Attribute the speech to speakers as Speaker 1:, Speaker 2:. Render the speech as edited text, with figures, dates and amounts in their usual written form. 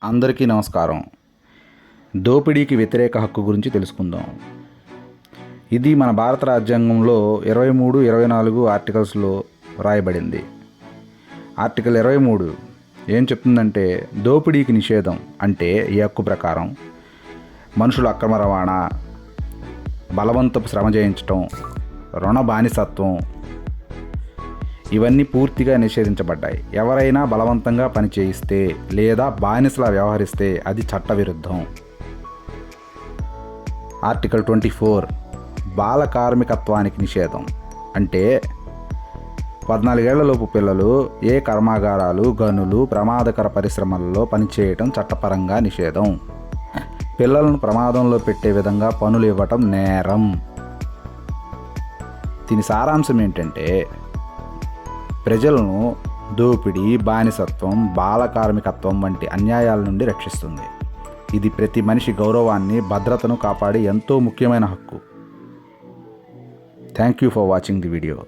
Speaker 1: అందరికీ నమస్కారం. దోపిడీకి వ్యతిరేక హక్కు గురించి తెలుసుకుందాం. ఇది మన భారత రాజ్యాంగంలో 23, 24 ఆర్టికల్స్లో రాయబడింది. ఆర్టికల్ 23 ఏం చెప్తుందంటే, దోపిడీకి నిషేధం అంటే ఈ హక్కు ప్రకారం మనుషుల అక్రమ రవాణా, బలవంతపు శ్రమ చేయించటం, రుణ బానిసత్వం ఇవన్నీ పూర్తిగా నిషేధించబడ్డాయి. ఎవరైనా బలవంతంగా పని చేయిస్తే లేదా బానిసలా వ్యవహరిస్తే అది చట్టవిరుద్ధం. ఆర్టికల్ 24 బాల కార్మికత్వానికి నిషేధం అంటే 14 ఏళ్లలోపు పిల్లలు ఏ కర్మాగారాలు, గనులు, ప్రమాదకర పరిశ్రమలలో పనిచేయటం చట్టపరంగా నిషేధం. పిల్లలను ప్రమాదంలో పెట్టే విధంగా పనులు ఇవ్వటం నేరం. దీని సారాంశం ఏంటంటే, ప్రజలను దోపిడీ, బానిసత్వం, బాల కార్మికత్వం వంటి అన్యాయాల నుండి రక్షిస్తుంది. ఇది ప్రతి మనిషి గౌరవాన్ని, భద్రతను కాపాడే ఎంతో ముఖ్యమైన హక్కు. Thank you for watching the video.